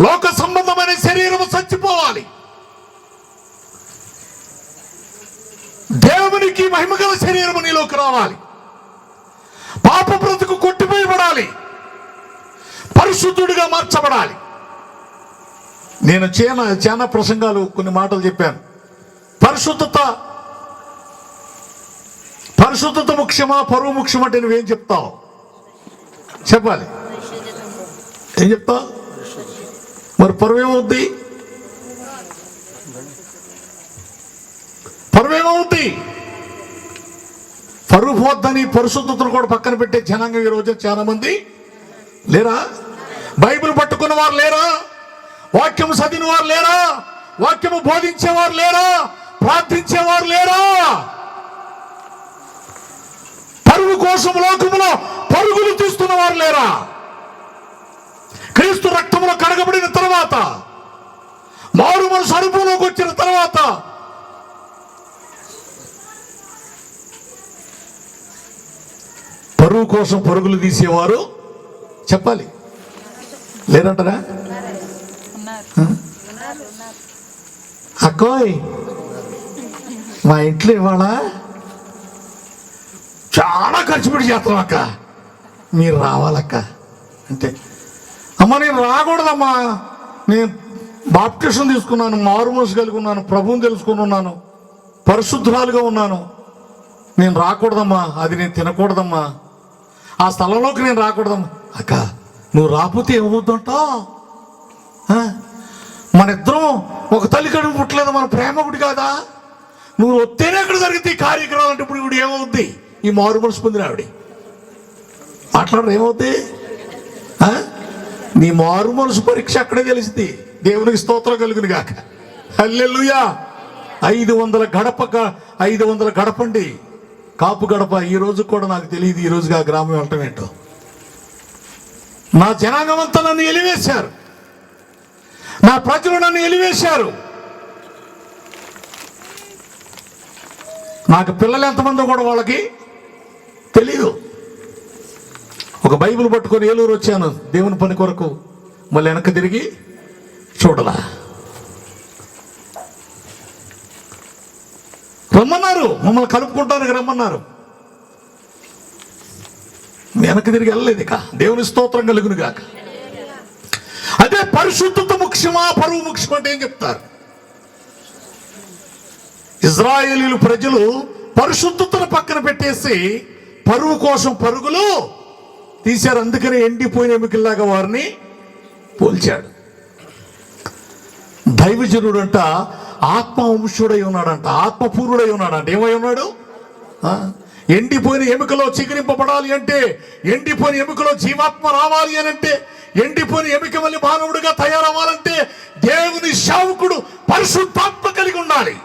లోక సంబంధమైన శరీరము చచ్చిపోవాలి, దేవునికి మహిమగల శరీరము నీలోకి రావాలి, పాప బ్రతుకు కొట్టిపోయబడాలి, పరిశుద్ధుడిగా మార్చబడాలి. నేను చాలా ప్రసంగాలు కొన్ని మాటలు చెప్పాను. పరిశుద్ధత ముఖ్యమా, పరువు ముఖ్యమా అంటే నువ్వేం చెప్తావు? చెప్పాలి. ఏం చెప్తావు? మరి పరువు ఏమవుద్ది? పరువు పోద్దని పరిశుద్ధతను కూడా పక్కన పెట్టే జనాంగం ఈ రోజు చాలా మంది లేరా? బైబిల్ పట్టుకున్న వారు లేరా? వాక్యము చదివిన వారు లేరా? వాక్యము బోధించేవారు లేరా? ప్రార్థించేవారు లేరా? పరువు కోసం లోకములో పరుగులు తీస్తున్న వారు లేరా? క్రీస్తు రక్తములో కడగబడిన తర్వాత, మారు మనసు అనుభవంలోకి వచ్చిన తర్వాత పరువు కోసం పరుగులు తీసేవారు చెప్పాలి లేరంటారా? అక్కోయ్, మా ఇంట్లో ఇవాళ చాలా ఖర్చు పెట్టి చేస్తాం అక్క, మీరు రావాలక్క అంటే, అమ్మ నేను రాకూడదమ్మా, నేను బాప్టిజం తీసుకున్నాను, మారు మనసు కలిగి ఉన్నాను, ప్రభువుని తెలుసుకుని ఉన్నాను, పరిశుద్ధురాలుగా ఉన్నాను, నేను రాకూడదమ్మా, అది నేను తినకూడదమ్మా, ఆ స్థలంలోకి నేను రాకూడదమ్మా. అక్క నువ్వు రాకపోతే ఏమవుతుంటావు? మన ఇద్దరం ఒక తల్లి కడుపు పుట్టలేదు, మన ప్రేమ గుడి కాదా? నువ్వు వస్తేనే ఎక్కడ జరిగితే ఈ కార్యక్రమాలు అంటే ఇప్పుడు ఏమవుద్ది? ఈ మారు మనసు పొందిన ఆవిడ మాట్లాడరు, ఏమవుద్ది? నీ మారు మనసు పరీక్ష అక్కడే తెలిసింది. దేవునికి స్తోత్రం కలుగును గాక. హల్లెలూయా. 500 గడపండి, కాపు గడప. ఈ రోజు కూడా నాకు తెలియదు ఈ రోజుగా గ్రామం వెళ్ళటం ఏంటో. నా జనాంగం అంతా నన్ను ఎలివేశారు, నా ప్రజలు నన్ను ఎలివేశారు. నాకు పిల్లలు ఎంతమందో కూడా వాళ్ళకి తెలీదు. ఒక బైబిల్ పట్టుకొని ఏలూరు వచ్చాను దేవుని పని కొరకు, మళ్ళీ వెనక్కి తిరిగి చూడలా. రమ్మన్నారు, మమ్మల్ని కలుపుకుంటానికి రమ్మన్నారు, వెనక్కి తిరిగి వెళ్ళలేదు. ఇక దేవుని స్తోత్రం కలుగును గాక. అదే పరిశుద్ధత ముఖ్యమా, పరువు ముఖ్యమా అంటే ఏం చెప్తారు? ఇజ్రాయేలీలు ప్రజలు పరిశుద్ధతను పక్కన పెట్టేసి పరువు కోసం పరుగులు తీశారు. అందుకని ఎండిపోయిన ఎముకల్లాగా వారిని పోల్చాడు. దైవజనుడు అంట ఆత్మవంశుడై ఉన్నాడంట, ఆత్మపూర్ణుడై ఉన్నాడంట. ఏమై ఉన్నాడు? ఎండిపోయిన ఎముకలో చిగురింపబడాలి అంటే, ఎండిపోయిన ఎముకలో జీవాత్మ రావాలి అని అంటే, ఎండిపోయిన ఎముక మళ్ళీ మానవుడిగా తయారవ్వాలంటే దేవుని సేవకుడు పరిశుద్ధాత్మ కలిగి ఉండాలి.